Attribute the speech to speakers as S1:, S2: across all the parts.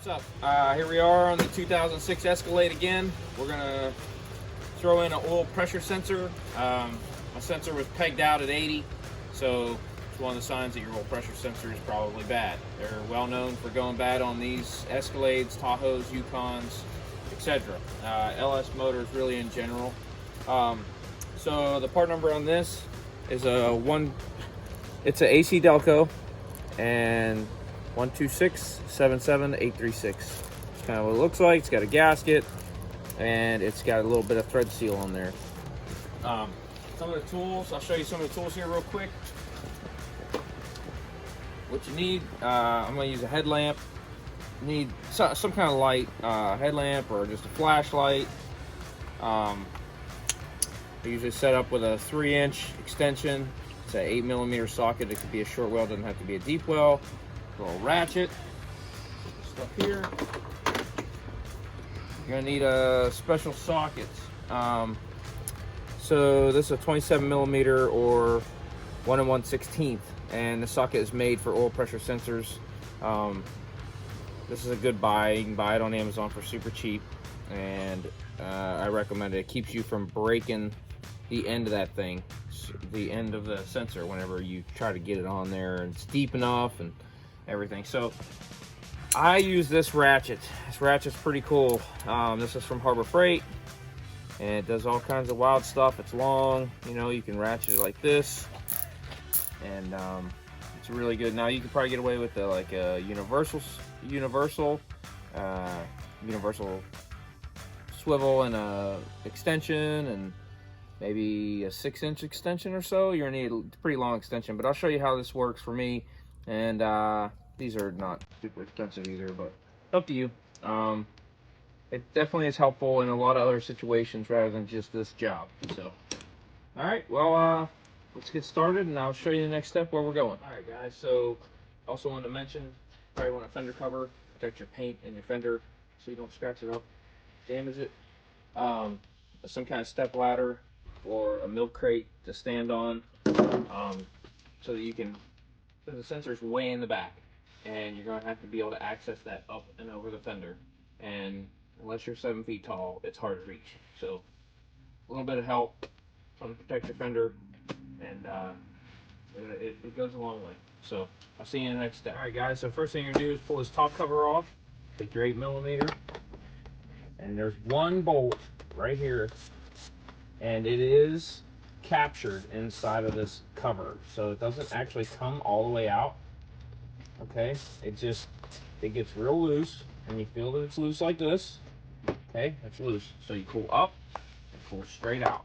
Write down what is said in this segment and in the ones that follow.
S1: What's up? Here we are on the 2006 Escalade again. We're gonna throw in an oil pressure sensor. My sensor was pegged out at 80, so it's one of the signs that your oil pressure sensor is probably bad. They're well known for going bad on these Escalades, Tahoes, Yukons, etc. LS motors really in general. So the part number on this is it's a AC Delco and 126-77836. It's kind of what it looks like. It's got a gasket and it's got a little bit of thread seal on there. Some of the tools, I'll show you some of the tools here real quick. What you need, I'm going to use a headlamp. You need some kind of light, headlamp or just a flashlight. I usually set up with a 3-inch extension. It's an 8mm socket. It could be a short well, doesn't have to be a deep well. A little ratchet. Stuff here. You're gonna need special sockets. So this is a 27mm or 1 1/16, and the socket is made for oil pressure sensors. This is a good buy. You can buy it on Amazon for super cheap, and I recommend it. It keeps you from breaking the end of that thing, the end of the sensor, whenever you try to get it on there, and it's deep enough and everything. So I use this ratchet. This ratchet's pretty cool. This is from Harbor Freight, and it does all kinds of wild stuff. It's long, you know, you can ratchet it like this, and it's really good. Now you can probably get away with a universal swivel and a extension, and maybe a 6-inch extension or so. You're gonna need a pretty long extension, but I'll show you how this works for me. And these are not super expensive either, but up to you. It definitely is helpful in a lot of other situations rather than just this job. So, all right, well, let's get started, and I'll show you the next step where we're going. All right, guys. So, also wanted to mention, probably want a fender cover, protect your paint and your fender so you don't scratch it up, damage it. Some kind of step ladder or a milk crate to stand on, so that you can. So the sensor's way in the back, and you're going to have to be able to access that up and over the fender. And unless you're 7 feet tall, it's hard to reach. So a little bit of help on protect your fender, and it goes a long way. So I'll see you in the next step. All right, guys. So first thing you're gonna do is pull this top cover off. Take your 8mm, and there's one bolt right here, and it is captured inside of this cover, so it doesn't actually come all the way out. Okay, it gets real loose, and you feel that it's loose like this. Okay, it's loose, so you pull up and pull straight out.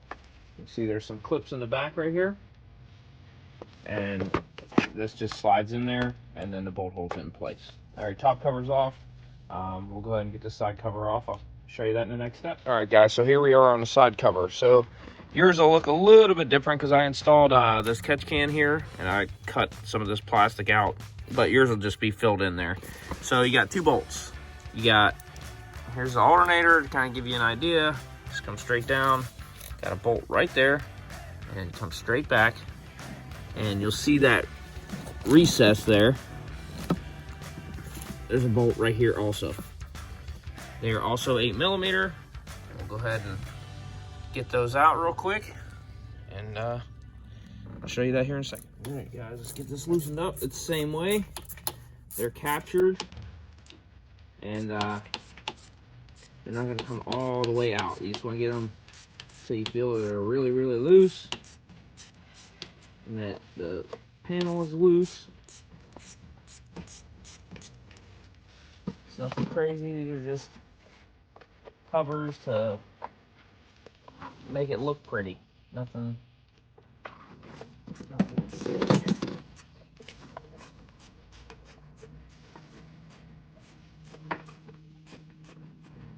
S1: You see there's some clips in the back right here, and this just slides in there, and then the bolt holds it in place. All right, top cover's off. We'll go ahead and get the side cover off. I'll show you that in the next step. All right, guys, so here we are on the side cover. So yours will look a little bit different because I installed this catch can here, and I cut some of this plastic out, but yours will just be filled in there. So you got 2 bolts. Here's the alternator to kind of give you an idea. Just come straight down. Got a bolt right there, and come straight back, and you'll see that recess there. There's a bolt right here also. They are also 8mm. We'll go ahead and get those out real quick, and I'll show you that here in a second. All right, guys, let's get this loosened up. It's the same way. They're captured, and they're not going to come all the way out. You just want to get them so you feel that they're really, really loose, and that the panel is loose. It's nothing crazy. These are just covers to make it look pretty. Nothing.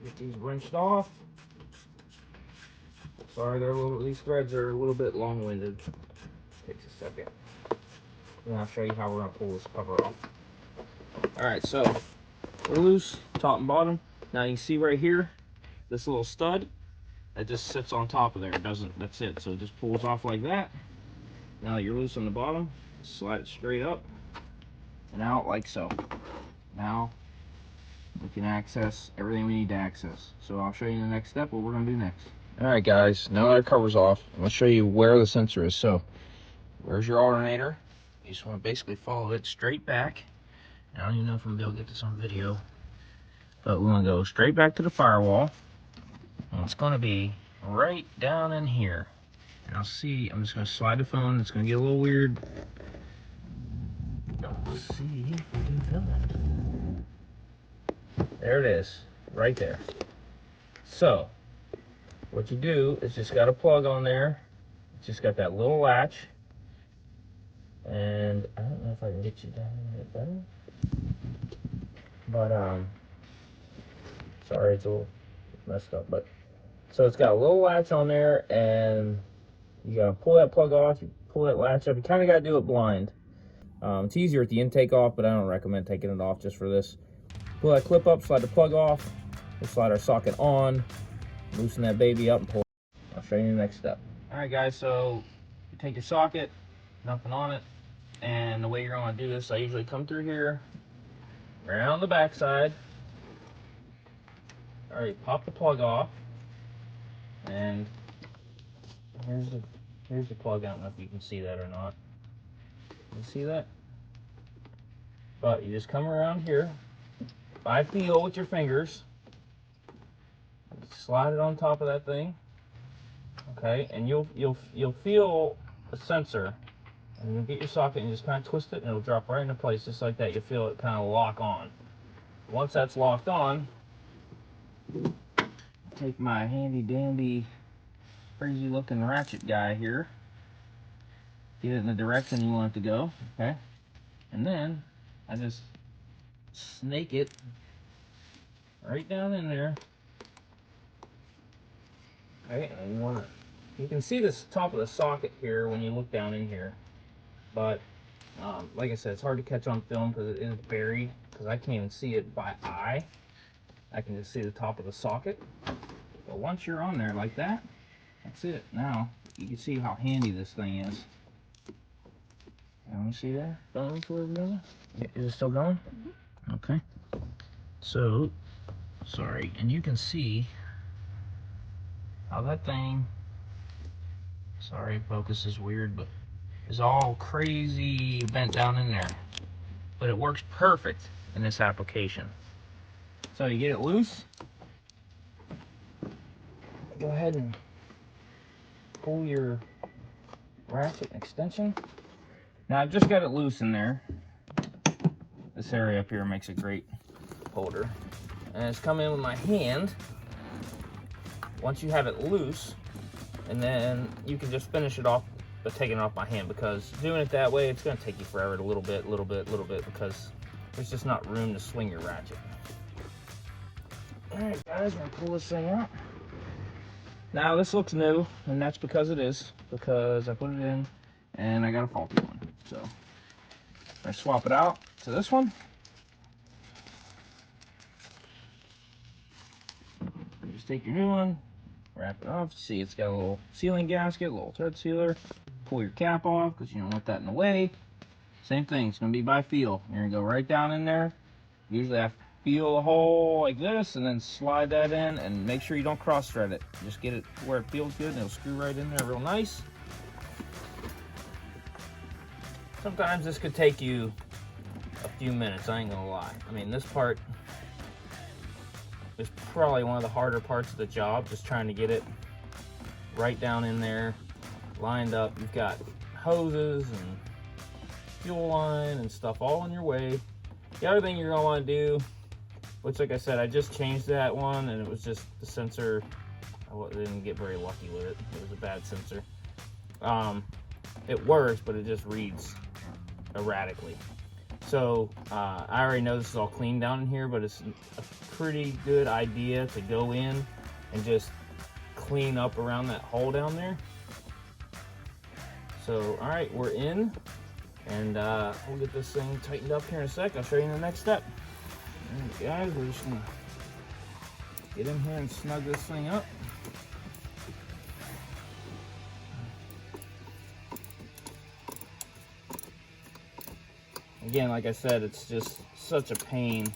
S1: Get these wrenched off. Sorry, these threads are a little bit long-winded. Takes a second. And I'll show you how we're gonna pull this cover off. All right, so we're loose, top and bottom. Now you can see right here, this little stud that just sits on top of there. It doesn't. That's it. So it just pulls off like that. Now you're loose on the bottom. Slide it straight up and out like so. Now we can access everything we need to access. So I'll show you in the next step what we're going to do next. Alright guys, now that our cover's off, I'm going to show you where the sensor is. So, where's your alternator? You just want to basically follow it straight back. I don't even know if I'm going to be able to get this on video. But we want to go straight back to the firewall. And it's going to be right down in here. And I'll see, I'm just going to slide the phone. It's going to get a little weird. Let's see if we can film it. There it is, right there. So, what you do is just got a plug on there. It's just got that little latch. And I don't know if I can get you down a bit better. But, sorry, it's a little messed up. But, so it's got a little latch on there, and you gotta pull that plug off, you pull that latch up. You kind of gotta do it blind. It's easier with the intake off, but I don't recommend taking it off just for this. Pull that clip up, slide the plug off, we'll slide our socket on, loosen that baby up, and pull it. I'll show you the next step. Alright guys, so you take your socket, nothing on it, and the way you're going to do this, I usually come through here, around the backside. Alright, pop the plug off, and here's the plug. I don't know if you can see that or not. You see that? But you just come around here, by feel with your fingers, slide it on top of that thing, okay, and you'll feel the sensor, and you'll get your socket and you just kind of twist it, and it'll drop right into place just like that. You'll feel it kind of lock on. Once that's locked on, take my handy dandy crazy looking ratchet guy here, get it in the direction you want it to go, okay, and then I just snake it right down in there. Okay, and you can see this top of the socket here when you look down in here, but like I said, it's hard to catch on film because it is buried, because I can't even see it by eye. I can just see the top of the socket. But once you're on there like that, that's it. Now you can see how handy this thing is. Let me see that. Is it still going? Okay. So, sorry, and you can see how that thing, sorry, focus is weird, but is all crazy bent down in there. But it works perfect in this application. So you get it loose. Go ahead and pull your ratchet extension. Now I've just got it loose in there. This area up here makes a great holder. And it's come in with my hand. Once you have it loose, and then you can just finish it off by taking it off my hand, because doing it that way, it's going to take you forever, a little bit, because there's just not room to swing your ratchet. Alright guys, we're going to pull this thing out. Now this looks new, and that's because it is, because I put it in and I got a faulty one. So I swap it out to this one. You just take your new one, wrap it off. See, it's got a little sealing gasket, a little thread sealer. Pull your cap off because you don't want that in the way. Same thing, it's going to be by feel. You're going to go right down in there. Usually I feel a hole like this and then slide that in, and make sure you don't cross thread it. Just get it where it feels good and it'll screw right in there real nice. Sometimes this could take you a few minutes, I ain't gonna lie. I mean, this part is probably one of the harder parts of the job, just trying to get it right down in there, lined up. You've got hoses and fuel line and stuff all in your way. The other thing you're gonna wanna do, which like I said, I just changed that one, and it was just the sensor, I didn't get very lucky with it. It was a bad sensor. It works, but it just reads erratically. So I already know this is all clean down in here, but it's a pretty good idea to go in and just clean up around that hole down there. So all right, we're in, and we'll get this thing tightened up here in a sec. I'll show you in the next step. All right, guys, we're just gonna get in here and snug this thing up. Again, like I said, it's just such a pain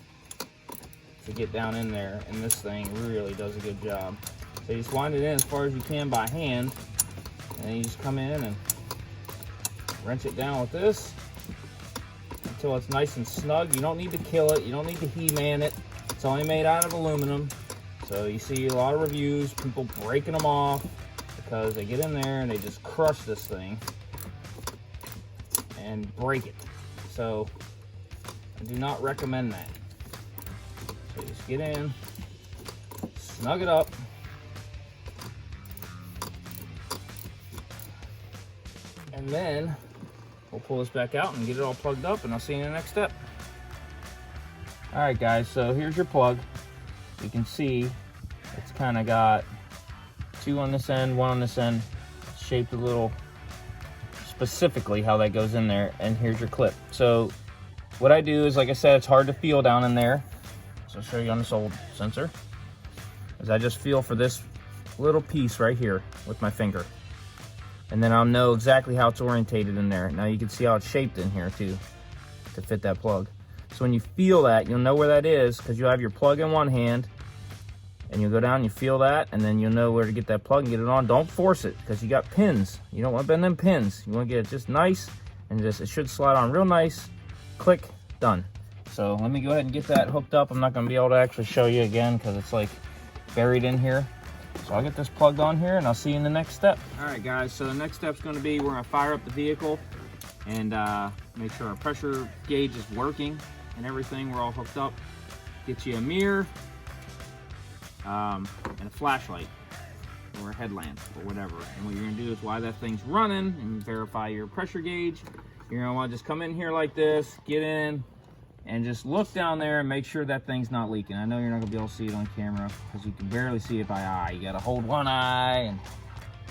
S1: to get down in there, and this thing really does a good job. So you just wind it in as far as you can by hand, and then you just come in and wrench it down with this until it's nice and snug. You don't need to kill it, you don't need to He-Man it. It's only made out of aluminum. So you see a lot of reviews, people breaking them off because they get in there and they just crush this thing and break it. So I do not recommend that. So you just get in, snug it up, and then we'll pull this back out and get it all plugged up, and I'll see you in the next step. All right, guys, so here's your plug. You can see it's kind of got 2 on this end, 1 on this end, shaped a little specifically how that goes in there, and here's your clip. So what I do is, like I said, it's hard to feel down in there, so I'll show you on this old sensor, is I just feel for this little piece right here with my finger, and then I'll know exactly how it's orientated in there. Now you can see how it's shaped in here too to fit that plug. So when you feel that, you'll know where that is, because you'll have your plug in one hand, and you'll go down and you feel that, and then you'll know where to get that plug and get it on. Don't force it, because you got pins. You don't want to bend them pins. You want to get it just nice, and just it should slide on real nice. Click, done. So let me go ahead and get that hooked up. I'm not going to be able to actually show you again because it's like buried in here. So I'll get this plugged on here, and I'll see you in the next step. All right, guys, so the next step's going to be we're going to fire up the vehicle and make sure our pressure gauge is working and everything. We're all hooked up. Get you a mirror and a flashlight or a headlamp or whatever. And what you're going to do is while that thing's running and verify your pressure gauge, you're going to want to just come in here like this, get in, and just look down there and make sure that thing's not leaking. I know you're not going to be able to see it on camera because you can barely see it by eye. You got to hold one eye and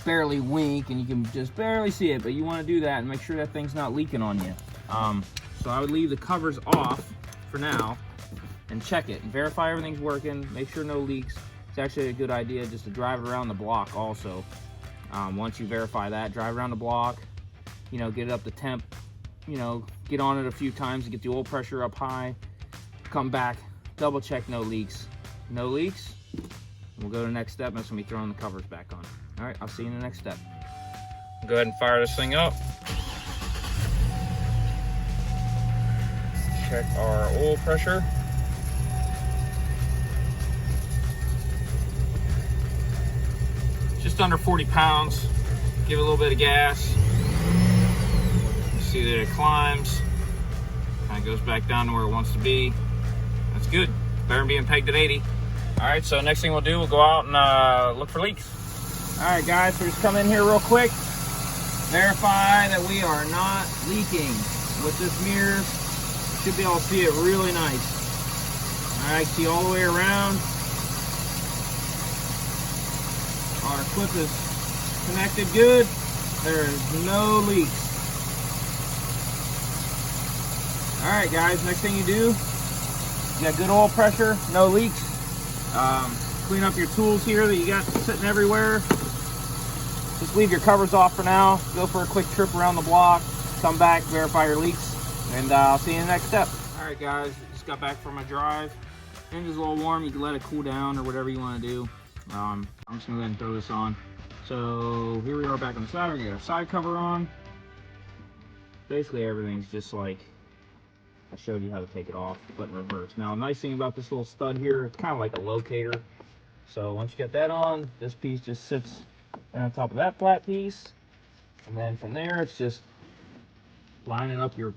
S1: barely wink, and you can just barely see it, but you want to do that and make sure that thing's not leaking on you. So I would leave the covers off for now and check it and verify everything's working, make sure no leaks. It's actually a good idea just to drive it around the block also. Once you verify that, drive around the block, you know, get it up to temp, you know, get on it a few times to get the oil pressure up high, come back, double check no leaks. No leaks, we'll go to the next step, and that's gonna be throwing the covers back on. All right, I'll see you in the next step. Go ahead and fire this thing up. Check our oil pressure. Just under 40 pounds. Give it a little bit of gas. You see that it climbs. Kind of goes back down to where it wants to be. That's good. Better than being pegged at 80. All right, so next thing we'll do, we'll go out and look for leaks. All right, guys, so just come in here real quick. Verify that we are not leaking. With this mirror, you should be able to see it really nice. All right, see all the way around. Our clip is connected good. There is no leaks. All right, guys, next thing you do, you got good oil pressure, no leaks. Clean up your tools here that you got sitting everywhere. Just leave your covers off for now. Go for a quick trip around the block. Come back, verify your leaks, and I'll see you in the next step. All right, guys, just got back from my drive. Engine's a little warm. You can let it cool down or whatever you want to do. I'm just gonna go ahead and throw this on. So here we are back on the side. We got our side cover on. Basically, everything's just like I showed you how to take it off, but in reverse. Now, a nice thing about this little stud here, it's kind of like a locator. So once you get that on, this piece just sits on top of that flat piece, and then from there, it's just lining up your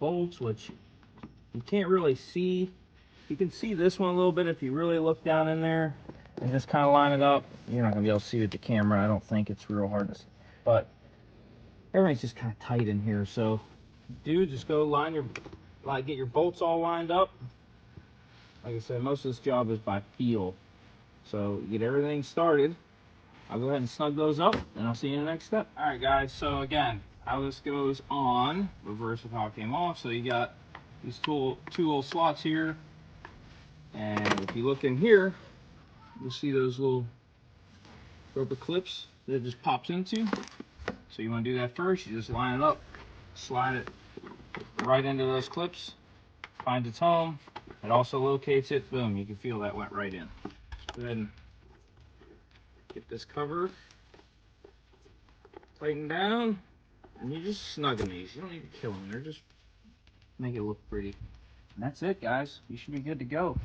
S1: bolts, which you can't really see. You can see this one a little bit if you really look down in there and just kind of line it up. You're not gonna be able to see with the camera. I don't think it's real hard to see, but everything's just kind of tight in here. So, dude, just go get your bolts all lined up. Like I said, most of this job is by feel. So get everything started. I'll go ahead and snug those up, and I'll see you in the next step. All right, guys. So again, how this goes on, reverse of how it came off. So you got these two little slots here, and if you look in here, you'll see those little rubber clips that it just pops into. So you want to do that first. You just line it up, slide it right into those clips, finds its home. It also locates it. Boom, you can feel that went right in. Go ahead and get this cover tightened down, and you just snug them these. You don't need to kill them. They're just make it look pretty. And that's it, guys. You should be good to go.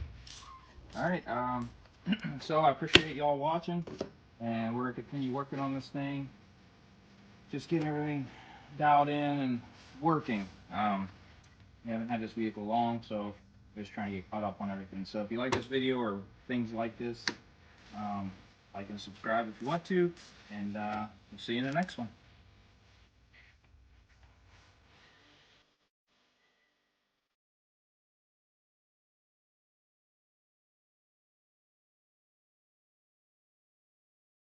S1: All right. So I appreciate y'all watching, and we're gonna continue working on this thing. Just getting everything dialed in and working. We haven't had this vehicle long, so we're just trying to get caught up on everything. So if you like this video or things like this, like and subscribe if you want to, and we'll see you in the next one.